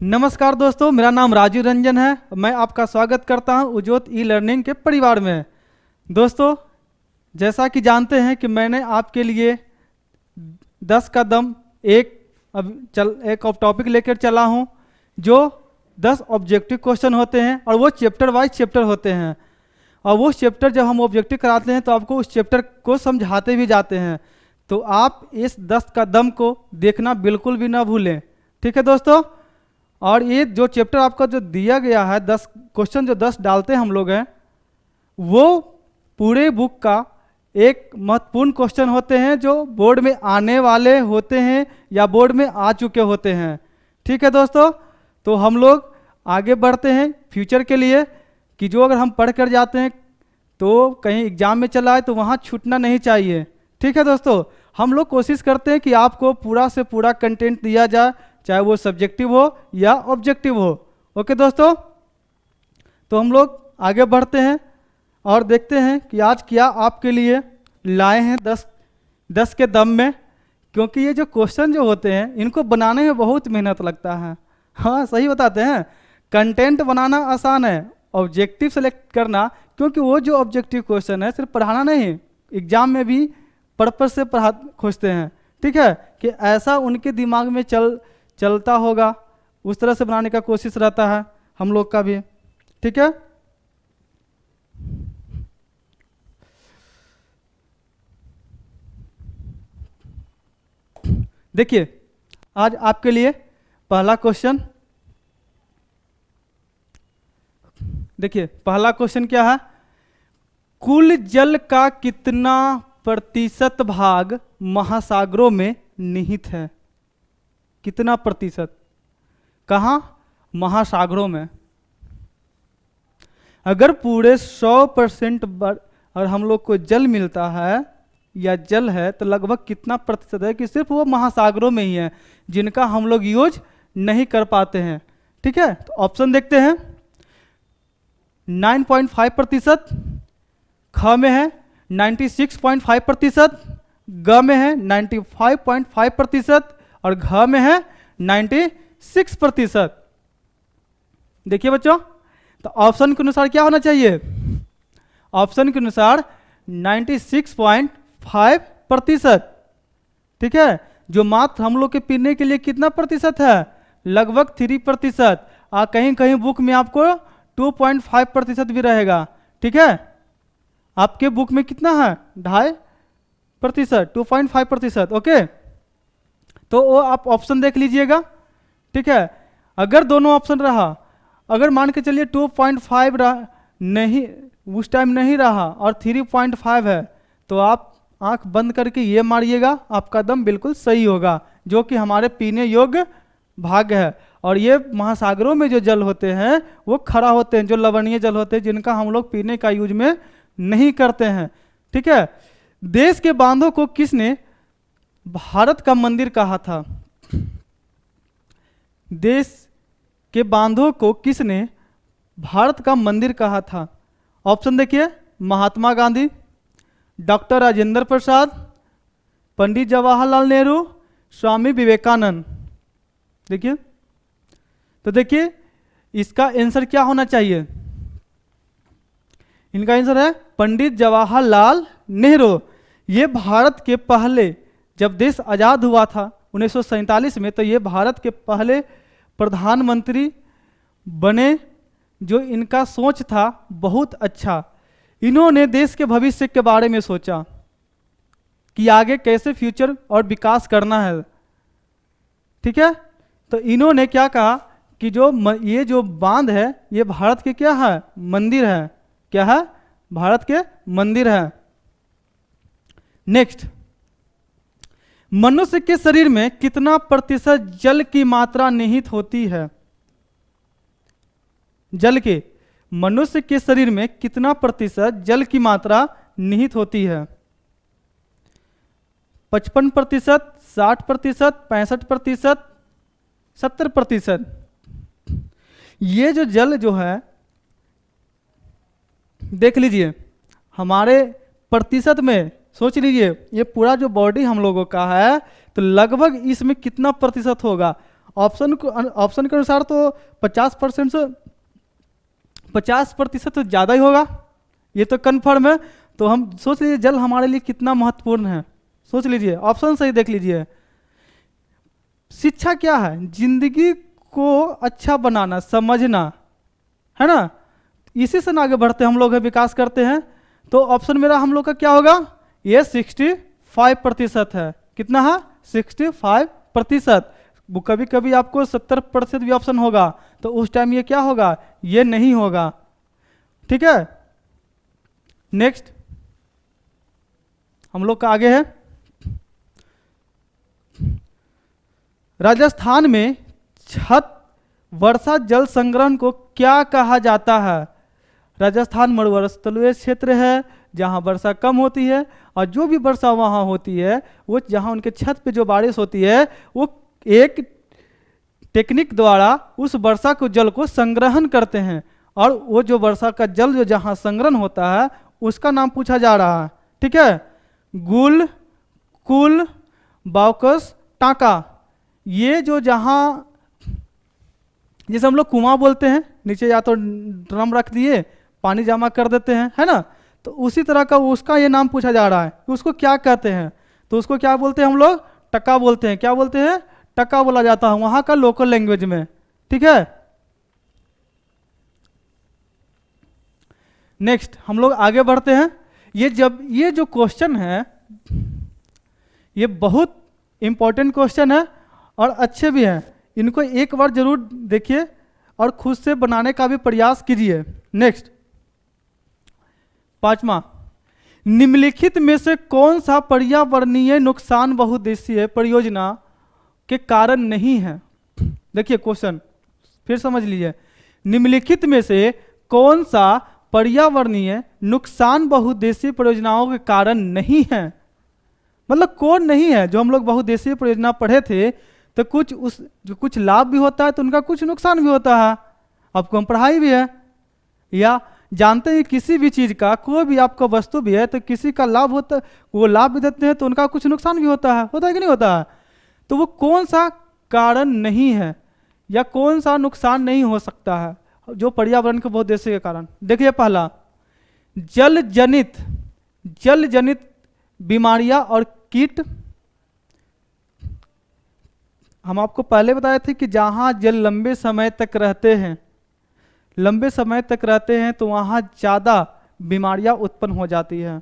नमस्कार दोस्तों, मेरा नाम राजीव रंजन है। मैं आपका स्वागत करता हूं उज्ज्वल ई लर्निंग के परिवार में। दोस्तों, जैसा कि जानते हैं कि मैंने आपके लिए 10 कदम एक टॉपिक लेकर चला हूं, जो 10 ऑब्जेक्टिव क्वेश्चन होते हैं और वो चैप्टर वाइज चैप्टर होते हैं। और वो चैप्टर जब हम ऑब्जेक्टिव कराते हैं तो आपको उस चैप्टर को समझाते भी जाते हैं। तो आप इस 10 कदम को देखना बिल्कुल भी ना भूलें, ठीक है दोस्तों। और ये जो चैप्टर आपका जो दिया गया है, 10 क्वेश्चन जो 10 डालते हैं हम लोग हैं, वो पूरे बुक का एक महत्वपूर्ण क्वेश्चन होते हैं जो बोर्ड में आने वाले होते हैं या बोर्ड में आ चुके होते हैं, ठीक है दोस्तों। तो हम लोग आगे बढ़ते हैं फ्यूचर के लिए कि जो अगर हम पढ़ कर जाते हैं तो कहीं एग्जाम में चला है तो वहाँ छूटना नहीं चाहिए, ठीक है दोस्तों। हम लोग कोशिश करते हैं कि आपको पूरा से पूरा कंटेंट दिया जाए, चाहे वो सब्जेक्टिव हो या ऑब्जेक्टिव हो। ओके दोस्तों, तो हम लोग आगे बढ़ते हैं और देखते हैं कि आज क्या आपके लिए लाए हैं 10 के दम में। क्योंकि ये जो क्वेश्चन जो होते हैं इनको बनाने में बहुत मेहनत लगता है। हाँ, सही बताते हैं। कंटेंट बनाना आसान है, ऑब्जेक्टिव सेलेक्ट करना, क्योंकि वो जो ऑब्जेक्टिव क्वेश्चन है सिर्फ पढ़ाना नहीं, एग्जाम में भी पर्पस से पढ़ा खोजते हैं, ठीक है। कि ऐसा उनके दिमाग में चलता होगा, उस तरह से बनाने का कोशिश रहता है हम लोग का भी, ठीक है। देखिए, आज आपके लिए पहला क्वेश्चन, देखिए पहला क्वेश्चन क्या है। कुल जल का कितना प्रतिशत भाग महासागरों में निहित है? कितना प्रतिशत? कहाँ? महासागरों में। अगर पूरे 100% और हम लोग को जल मिलता है या जल है तो लगभग कितना प्रतिशत है कि सिर्फ वो महासागरों में ही है जिनका हम लोग यूज नहीं कर पाते हैं, ठीक है। तो ऑप्शन देखते हैं। 9.5%, ख में है 96.5%, ग में है 95.5% और घ में है 96%। देखिए बच्चों, तो ऑप्शन के अनुसार क्या होना चाहिए? ऑप्शन के अनुसार 96.5%, ठीक है। जो मात्र हम लोग के पीने के लिए कितना प्रतिशत है? लगभग 3%। कहीं कहीं बुक में आपको 2.5% भी रहेगा, ठीक है। आपके बुक में कितना है? 2.5%, 2.5%, ओके। तो वो आप ऑप्शन देख लीजिएगा, ठीक है। अगर दोनों ऑप्शन रहा, अगर मान के चलिए 2.5 नहीं, उस टाइम नहीं रहा और 3.5 है, तो आप आंख बंद करके ये मारिएगा, आपका दम बिल्कुल सही होगा, जो कि हमारे पीने योग्य भाग है। और ये महासागरों में जो जल होते हैं वो खरा होते हैं, जो लवणीय जल होते हैं जिनका हम लोग पीने का यूज में नहीं करते हैं, ठीक है। देश के बांधों को किसने भारत का मंदिर कहा था? देश के बांधों को किसने भारत का मंदिर कहा था? ऑप्शन देखिए। महात्मा गांधी, डॉक्टर राजेंद्र प्रसाद, पंडित जवाहरलाल नेहरू, स्वामी विवेकानंद। देखिए, तो देखिए इसका आंसर क्या होना चाहिए? इनका आंसर है पंडित जवाहरलाल नेहरू। ये भारत के पहले, जब देश आज़ाद हुआ था 1947 में, तो ये भारत के पहले प्रधानमंत्री बने। जो इनका सोच था बहुत अच्छा, इन्होंने देश के भविष्य के बारे में सोचा कि आगे कैसे फ्यूचर और विकास करना है, ठीक है। तो इन्होंने क्या कहा कि ये जो बांध है ये भारत के क्या है? मंदिर है। क्या है? भारत के मंदिर है। नेक्स्ट, मनुष्य के शरीर में कितना प्रतिशत जल की मात्रा निहित होती है? जल के मनुष्य के शरीर में कितना प्रतिशत जल की मात्रा निहित होती है? 55%, 60%, 65%, 70%। ये जो जल जो है, देख लीजिए हमारे प्रतिशत में, सोच लीजिए ये पूरा जो बॉडी हम लोगों का है तो लगभग इसमें कितना प्रतिशत होगा? ऑप्शन के अनुसार तो 50% से 50% तो ज़्यादा ही होगा, ये तो कन्फर्म है। तो हम सोच लीजिए जल हमारे लिए कितना महत्वपूर्ण है, सोच लीजिए, ऑप्शन सही देख लीजिए। शिक्षा क्या है? जिंदगी को अच्छा बनाना, समझना, है ना, इसी से आगे बढ़ते हम लोग विकास करते हैं। तो ऑप्शन मेरा हम लोग का क्या होगा? ये 65% है। कितना है? 65%। कभी कभी आपको 70% भी ऑप्शन होगा, तो उस टाइम ये क्या होगा? ये नहीं होगा। ठीक है, नेक्स्ट हम लोग का आगे है, राजस्थान में छत वर्षा जल संग्रहण को क्या कहा जाता है? राजस्थान मरुस्थलीय क्षेत्र है जहाँ वर्षा कम होती है, और जो भी वर्षा वहाँ होती है वो जहाँ उनके छत पे जो बारिश होती है वो एक टेक्निक द्वारा उस वर्षा को जल को संग्रहण करते हैं, और वो जो वर्षा का जल जो जहाँ संग्रहण होता है उसका नाम पूछा जा रहा है। ठीक है, गुल, कुल, बाउकस, टाका, ये जो जहाँ जैसे हम लोग कुआं बोलते हैं, नीचे या तो ड्रम रख दिए पानी जमा कर देते हैं, है ना, तो उसी तरह का उसका ये नाम पूछा जा रहा है कि उसको क्या कहते हैं। तो उसको क्या बोलते हैं हम लोग? टका बोलते हैं। क्या बोलते हैं? टका बोला जाता है वहाँ का लोकल लैंग्वेज में। ठीक है, नेक्स्ट हम लोग आगे बढ़ते हैं। ये जो क्वेश्चन है ये बहुत इंपॉर्टेंट क्वेश्चन है और अच्छे भी हैं, इनको एक बार जरूर देखिए और खुद से बनाने का भी प्रयास कीजिए। नेक्स्ट 5वां, निम्नलिखित में से कौन सा पर्यावरणीय नुकसान बहुउद्देशीय परियोजना के कारण नहीं है? देखिए क्वेश्चन फिर समझ लीजिए, निम्नलिखित में से कौन सा पर्यावरणीय नुकसान बहुउद्देशीय परियोजनाओं के कारण नहीं है? मतलब कौन नहीं है? जो हम लोग बहुउद्देशीय परियोजना पढ़े थे तो कुछ लाभ भी होता है तो उनका कुछ नुकसान भी होता है, आपको हम पढ़ाई भी है, या जानते हैं किसी भी चीज़ का, कोई भी आपका वस्तु भी है तो किसी का लाभ होता है, वो लाभ भी देते हैं तो उनका कुछ नुकसान भी होता है कि नहीं होता है? तो वो कौन सा कारण नहीं है या कौन सा नुकसान नहीं हो सकता है जो पर्यावरण के बहुउद्देशीय के कारण? देखिए पहला, जल जनित बीमारियां और कीट। हम आपको पहले बताए थे कि जहाँ जल लंबे समय तक रहते हैं तो वहाँ ज़्यादा बीमारियां उत्पन्न हो जाती है,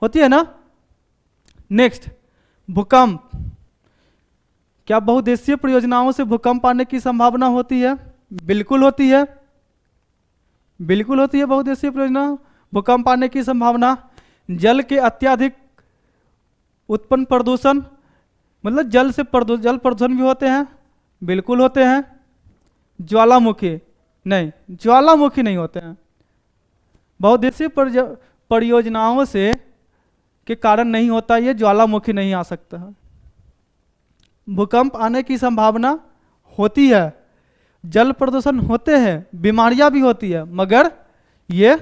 होती है ना। नेक्स्ट, भूकंप। क्या बहुउद्देशीय परियोजनाओं से भूकंप आने की संभावना होती है? बिल्कुल होती है, बिल्कुल होती है बहुउद्देशीय परियोजना भूकंप आने की संभावना। जल के अत्यधिक उत्पन्न प्रदूषण, मतलब जल प्रदूषण भी होते हैं, बिल्कुल होते हैं। ज्वालामुखी नहीं होते हैं। बहुउद्देशीय परियोजनाओं से के कारण नहीं होता, ये ज्वालामुखी नहीं आ सकता है। भूकंप आने की संभावना होती है, जल प्रदूषण होते हैं, बीमारियां भी होती है, मगर ये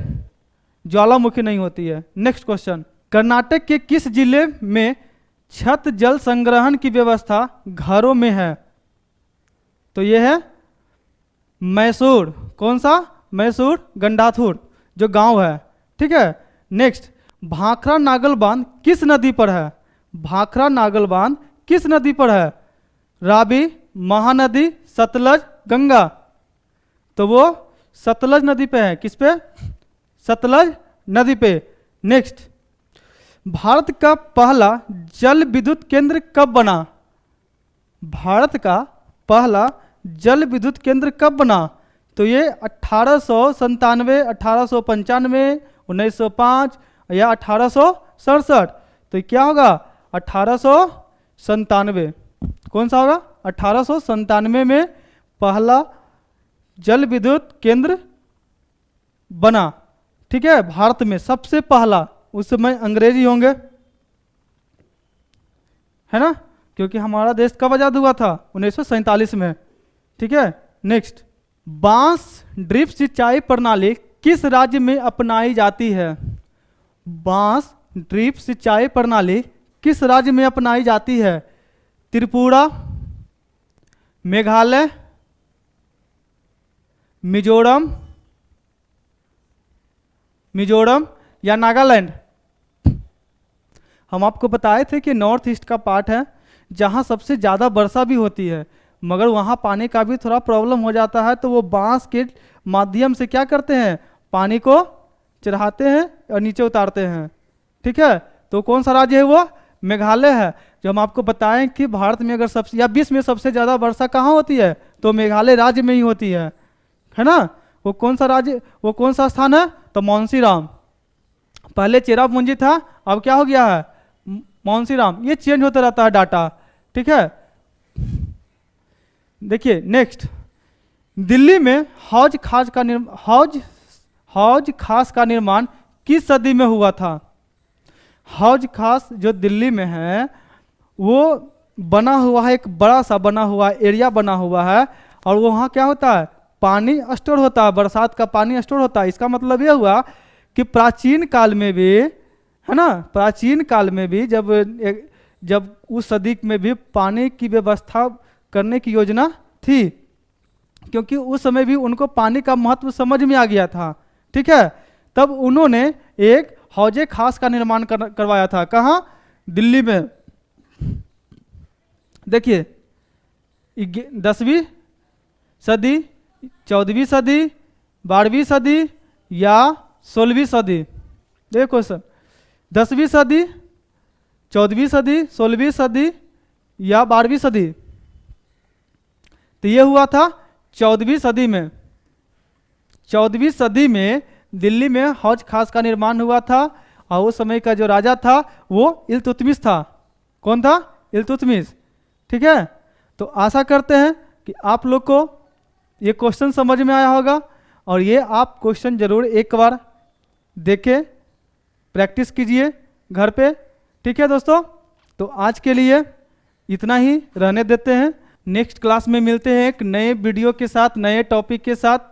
ज्वालामुखी नहीं होती है। नेक्स्ट क्वेश्चन, कर्नाटक के किस जिले में छत जल संग्रहण की व्यवस्था घरों में है? तो ये है मैसूर। कौन सा? मैसूर गंडाथुर जो गांव है। ठीक है, नेक्स्ट, भाखरा नागल बांध किस नदी पर है? भाखरा नागल बांध किस नदी पर है? रावी, महानदी, सतलज, गंगा। तो वो सतलज नदी पे है। किस पे? सतलज नदी पे। नेक्स्ट, भारत का पहला जल विद्युत केंद्र कब बना? भारत का पहला जल विद्युत केंद्र कब बना? तो ये 1897, 1895, 1905 या 1867। तो क्या होगा? 1897। कौन सा होगा? 1897 में पहला जल विद्युत केंद्र बना। ठीक है, भारत में सबसे पहला। उस समय अंग्रेजी होंगे, है ना, क्योंकि हमारा देश कब आजाद हुआ था? 1947 में। ठीक है, नेक्स्ट, बांस ड्रिप सिंचाई प्रणाली किस राज्य में अपनाई जाती है? बांस ड्रिप सिंचाई प्रणाली किस राज्य में अपनाई जाती है? त्रिपुरा, मेघालय, मिजोरम या नागालैंड? हम आपको बताए थे कि नॉर्थ ईस्ट का पार्ट है जहाँ सबसे ज़्यादा वर्षा भी होती है, मगर वहाँ पानी का भी थोड़ा प्रॉब्लम हो जाता है, तो वो बांस के माध्यम से क्या करते हैं, पानी को चढ़ाते हैं और नीचे उतारते हैं। ठीक है, तो कौन सा राज्य है वो? मेघालय है। जो हम आपको बताएं कि भारत में अगर सबसे या विश्व में सबसे ज़्यादा वर्षा कहाँ होती है, तो मेघालय राज्य में ही होती है ना। वो कौन सा राज्य, वो कौन सा स्थान है? तो मानसीराम। पहले चेरापूंजी था, अब क्या हो गया है? मानसीराम। ये चेंज होता रहता है डाटा। ठीक है, देखिए नेक्स्ट, दिल्ली में हौज खास का निर्माण किस सदी में हुआ था? हौज खास जो दिल्ली में है वो बना हुआ है, एक बड़ा सा बना हुआ एरिया बना हुआ है, और वहाँ क्या होता है, पानी स्टोर होता है, बरसात का पानी स्टोर होता है। इसका मतलब ये हुआ कि प्राचीन काल में भी, है ना, प्राचीन काल में भी जब उस सदी में भी पानी की व्यवस्था करने की योजना थी, क्योंकि उस समय भी उनको पानी का महत्व समझ में आ गया था। ठीक है, तब उन्होंने एक हौजे खास का निर्माण करवाया था। कहाँ? दिल्ली में। देखिए 10वीं सदी, 14वीं सदी, 12वीं सदी या 16वीं सदी? देखो सर, 10वीं सदी, 14वीं सदी, 16वीं सदी या 12वीं सदी? तो ये हुआ था 14वीं सदी में। 14वीं सदी में दिल्ली में हौज खास का निर्माण हुआ था, और उस समय का जो राजा था वो इल्तुतमिश था। कौन था? इल्तुतमिश। ठीक है, तो आशा करते हैं कि आप लोग को ये क्वेश्चन समझ में आया होगा, और ये आप क्वेश्चन जरूर एक बार देखें, प्रैक्टिस कीजिए घर पे। ठीक है दोस्तों, तो आज के लिए इतना ही रहने देते हैं। नेक्स्ट क्लास में मिलते हैं एक नए वीडियो के साथ, नए टॉपिक के साथ।